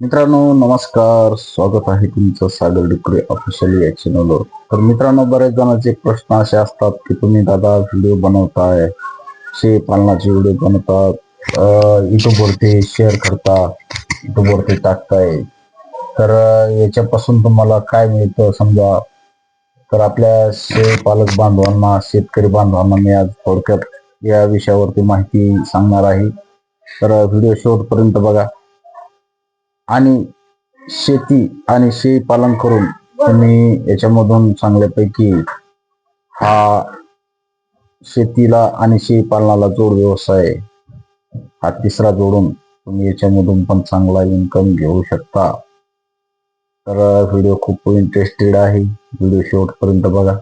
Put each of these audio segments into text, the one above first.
मित्रांनो नमस्कार, स्वागत आहे तुमचं सागर डुकरे ऑफिशियल या चॅनलवर. तर मित्रांनो, बरेच जणांचे प्रश्न असे असतात की तुम्ही दादा व्हिडिओ बनवताय, शेळी पालनाचे व्हिडिओ बनवतात, युट्यूब वरती शेअर करता, युट्यूब वरती टाकताय, तर याच्यापासून तुम्हाला काय मिळतं समजा. तर आपल्या शेळी पालक बांधवांना, शेतकरी बांधवांना मी आज थोडक्यात या विषयावरती माहिती सांगणार आहे. तर व्हिडिओ शेवटपर्यंत बघा. आणि शेती आणि शेळी पालन करून तुम्ही याच्यामधून चांगल्यापैकी हा शेतीला आणि शेळी पालनाला जोड व्यवसाय हा तिसरा जोडून तुम्ही याच्यामधून पण चांगला इन्कम घेऊ शकता. तर व्हिडिओ खूप इंटरेस्टेड आहे, व्हिडिओ शेवटपर्यंत बघा.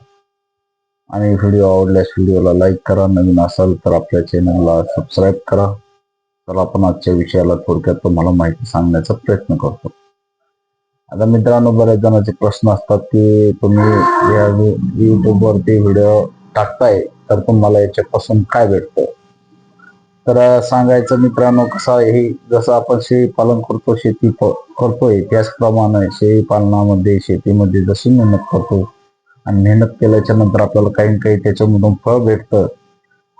आणि व्हिडिओ आवडल्यास व्हिडिओला लाईक करा, नवीन असाल तर आपल्या चॅनलला सबस्क्राईब करा. तर आपण आजच्या विषयाला थोडक्यात तुम्हाला माहिती सांगण्याचा प्रयत्न करतो. आता मित्रांनो, बऱ्याच जणांचे प्रश्न असतात की तुम्ही या युट्यूब वरती व्हिडिओ टाकताय तर तुम्हाला याच्यापासून काय भेटतं. तर सांगायचं मित्रांनो कसं आहे, जसं आपण शेळी पालन करतो, शेती करतोय, त्याचप्रमाणे शेळी पालनामध्ये शेतीमध्ये जशी मेहनत करतो आणि मेहनत केल्याच्या नंतर आपल्याला काही ना काही त्याच्यामधून फळ भेटतं,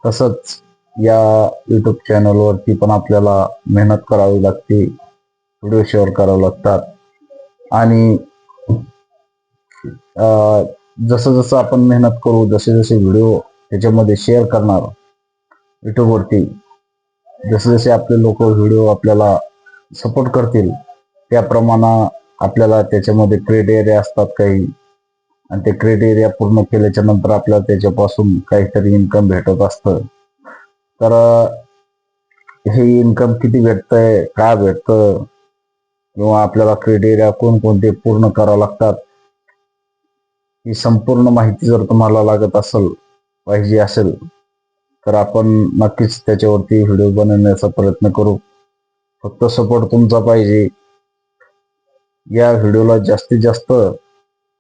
तसंच या युट्यूब चॅनलवरती पण आपल्याला मेहनत करावी लागते, व्हिडिओ शेअर करावे लागतात. आणि जसं जसं आपण मेहनत करू, जसे जसे व्हिडिओ त्याच्यामध्ये शेअर करणार युट्यूब वरती, जसे जसे आपले लोक व्हिडिओ आपल्याला सपोर्ट करतील, त्याप्रमाणे आपल्याला त्याच्यामध्ये क्रायटेरिया असतात काही, आणि ते क्रायटेरिया पूर्ण केल्याच्या नंतर आपल्याला त्याच्यापासून काहीतरी इन्कम भेटत असतं. तर हे इन्कम किती भेटतंय, काय भेटतं, किंवा आपल्याला क्रायटेरिया कोणकोणते पूर्ण करावं लागतात, ही संपूर्ण माहिती जर तुम्हाला लागत पाहिजे असेल तर आपण नक्कीच त्याच्यावरती व्हिडिओ बनवण्याचा प्रयत्न करू. फक्त सपोर्ट तुमचा पाहिजे. या व्हिडिओला जास्तीत जास्त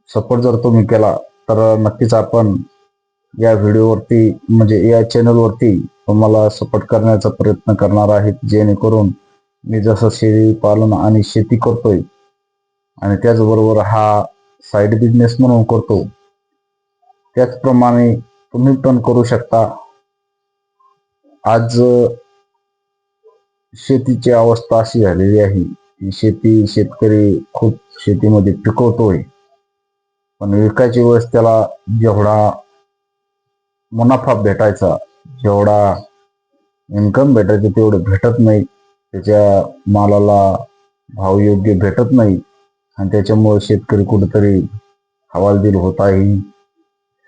सपोर्ट जर तुम्ही केला तर नक्कीच आपण या व्हिडिओवरती म्हणजे या चॅनलवरती तुम्हाला सपोर्ट करण्याचा प्रयत्न करणार आहेत, जेणेकरून मी जसं शेळी पालन आणि शेती करतोय आणि त्याचबरोबर हा साईड बिझनेस म्हणून करतो, त्याचप्रमाणे तुम्ही पण करू शकता. आज शेतीची अवस्था अशी झालेली आहे की शेतकरी खूप शेतीमध्ये पिकवतोय, पण विकायची वेळेस त्याला जेवढा मुनाफा भेटायचा, जेवढा इन्कम भेटायचं तेवढं भेटत नाही. त्याच्या मालाला भाव योग्य भेटत नाही आणि त्याच्यामुळे शेतकरी कुठेतरी हवालदिल होत आहे.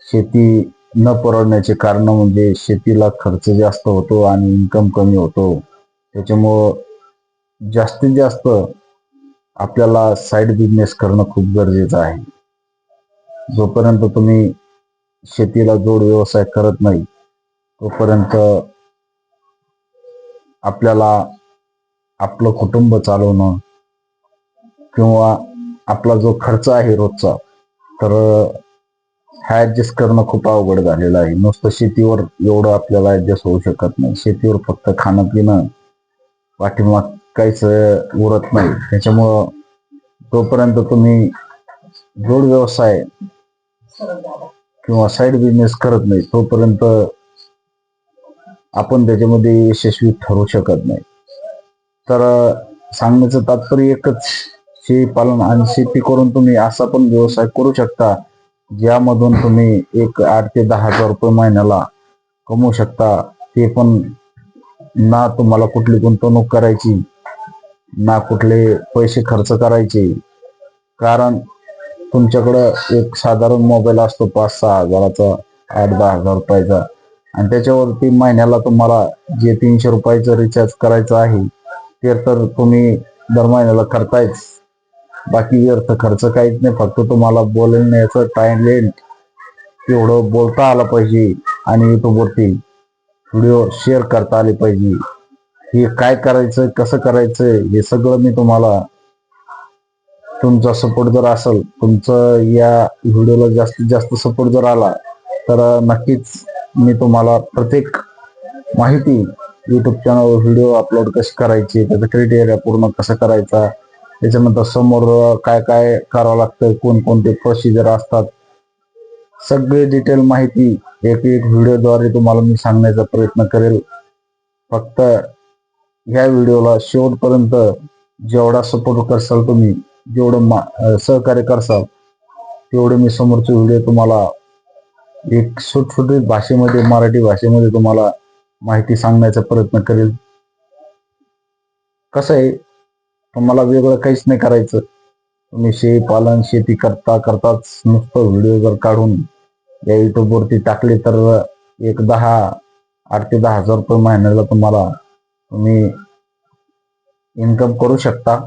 शेती न परवडण्याचे कारण म्हणजे शेतीला खर्च जास्त होतो आणि इन्कम कमी होतो. त्याच्यामुळं जास्तीत जास्त आपल्याला साईड बिझनेस करणं खूप गरजेचं आहे. जोपर्यंत तुम्ही शेतीला जोड व्यवसाय करत नाही तोपर्यंत आपल्याला आपलं कुटुंब चालवणं किंवा आपला जो खर्च आहे रोजचा, तर हा ऍडजस्ट करणं खूप अवघड झालेलं आहे. नुसतं शेतीवर एवढं आपल्याला ऍडजस्ट होऊ शकत नाही. शेतीवर फक्त खाणं पिणं, पाठीमाग काहीच उरत नाही. त्याच्यामुळं तोपर्यंत तुम्ही जोड व्यवसाय किंवा साईड बिझनेस करत नाही तोपर्यंत आपण त्याच्यामध्ये यशस्वी ठरू शकत नाही. तर सांगण्याचं तात्पर्य एकच, शेळी पालन आणि शेती करून तुम्ही असा पण व्यवसाय करू शकता ज्यामधून तुम्ही एक 8 ते 10 हजार रुपये महिन्याला कमवू शकता. ते पण ना तुम्हाला कुठली गुंतवणूक करायची, ना कुठले पैसे खर्च करायचे. कारण तुमच्याकडं एक साधारण मोबाईल असतो 5-6 हजाराचा, 8-10 हजार रुपयाचा, आणि त्याच्यावरती महिन्याला तुम्हाला जे 300 रुपयाचं रिचार्ज करायचं आहे ते तर तुम्ही दर महिन्याला करतायच. बाकी व्यर्थ खर्च काहीच नाही. फक्त तुम्हाला बोलण्याचं टॅलेंट तेवढं बोलता आलं पाहिजे आणि युट्यूबवरती व्हिडिओ शेअर करता आले पाहिजे. हे काय करायचं, कसं करायचं, हे सगळं मी तुम्हाला, तुमचा सपोर्ट जर असेल, तुमचं या व्हिडिओला जास्तीत जास्त सपोर्ट जर आला तर नक्कीच मी तुम्हाला प्रत्येक माहिती युट्यूब चॅनलवर व्हिडिओ अपलोड कशी करायची, त्याचा क्रायटेरिया पूर्ण कसा करायचा, त्याच्यानंतर समोर काय काय करावं लागतं, कोणकोणते प्रोसिजर असतात, सगळी डिटेल माहिती एक एक व्हिडिओद्वारे तुम्हाला मी सांगण्याचा प्रयत्न करेल. फक्त ह्या व्हिडिओला शेवटपर्यंत जेवढा सपोर्ट करसाल तुम्ही, जेवढं सहकार्य करसाल, तेवढे मी समोरचे व्हिडिओ तुम्हाला एक सुटसुटीत भाषेमध्ये, मराठी भाषेमध्ये तुम्हाला माहिती सांगण्याचा प्रयत्न करेल. कसं आहे, तुम्हाला वेगळं काहीच नाही करायचं. तुम्ही शेळीपालन शेती करता करताच नुसतं व्हिडिओ जर काढून या युट्यूबवरती टाकले तर एक 8 ते 10 हजार रुपये महिन्याला तुम्ही इन्कम करू शकता.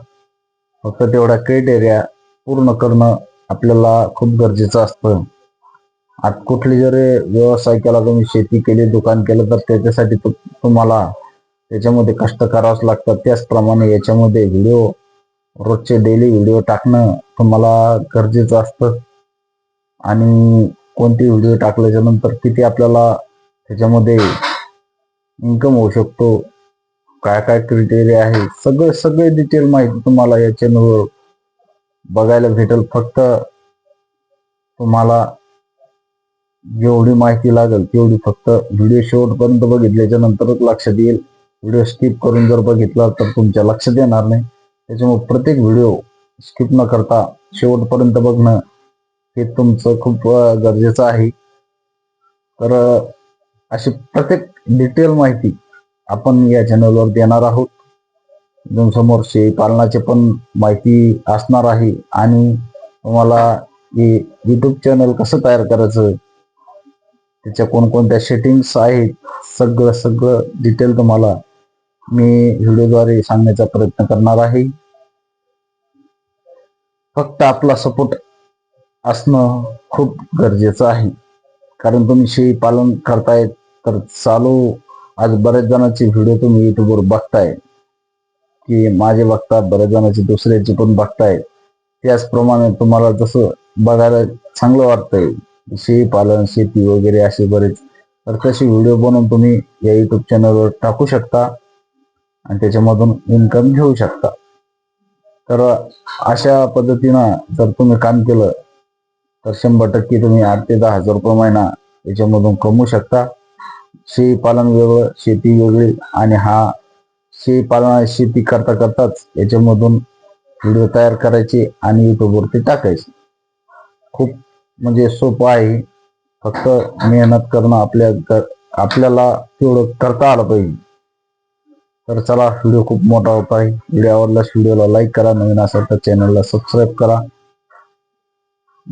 फक्त तेवढा क्रायटेरिया पूर्ण करणं आपल्याला खूप गरजेचं असतं. आज कुठली जरी व्यवसाय केला, तुम्ही शेती केली, दुकान केलं, तर त्याच्यासाठी तुम्हाला त्याच्यामध्ये कष्ट करावंच लागतात. त्याचप्रमाणे याच्यामध्ये रोजचे डेली व्हिडिओ टाकणं तुम्हाला गरजेचं असतं. आणि कोणते व्हिडिओ टाकल्याच्या नंतर किती आपल्याला त्याच्यामध्ये इन्कम होऊ शकतो, काय काय क्रायटेरिया आहे, सगळे डिटेल माहिती तुम्हाला या चॅनलवर बघायला भेटेल. फक्त तुम्हाला जेवढी माहिती लागेल तेवढी फक्त व्हिडिओ शेवटपर्यंत बघितल्याच्या नंतरच लक्षात येईल. व्हिडिओ स्किप करून जर बघितला तर तुमच्या लक्षात येणार नाही. त्याच्यामुळे प्रत्येक व्हिडिओ स्किप न करता शेवटपर्यंत बघणं हे तुमचं खूप गरजेचं आहे. तर अशी प्रत्येक डिटेल माहिती आपण या चॅनलवर देणार आहोत. समोर शेळीपालनाची पण माहिती असणार आहे आणि तुम्हाला हे युट्यूब चॅनल कसं तयार करायचं, त्याच्या कोणकोणत्या सेटिंग्स आहेत, सगळं डिटेल तुम्हाला मी व्हिडिओद्वारे सांगण्याचा प्रयत्न करणार आहे. फक्त आपला सपोर्ट असणं खूप गरजेचं आहे. कारण तुम्ही शेळीपालन करताय तर आज बऱ्याच जणांचे व्हिडिओ तुम्ही युट्यूबवर बघताय, की माझे बघता, बऱ्याच जणांचे दुसऱ्याचे पण बघताय. त्याचप्रमाणे तुम्हाला जसं बघायला चांगलं वाटतंय शेळीपालन शेती वगैरे असे बरेच, तर तसे व्हिडिओ बनवून तुम्ही या युट्यूब चॅनलवर टाकू शकता आणि त्याच्यामधून इन्कम घेऊ शकता. तर अशा पद्धतीनं जर तुम्ही काम केलं तर 100% तुम्ही 8 ते 10 हजार रुपये महिना याच्यामधून कमवू शकता. शेळीपालन वेगळं, शेती वेगळी, आणि शेळीपालन शेती करता करताच याच्यामधून व्हिडिओ तयार करायचे आणि युट्यूबवरती टाकायचे. खूप म्हणजे सोपं आहे. फक्त मेहनत करणं आपल्याला तेवढं करता आलं पाहिजे. तर चला, व्हिडिओ खूप मोठा होत आहे. व्हिडिओ आवडल्यास व्हिडिओला लाईक करा, नवीन असेल तर चॅनलला सबस्क्राईब करा.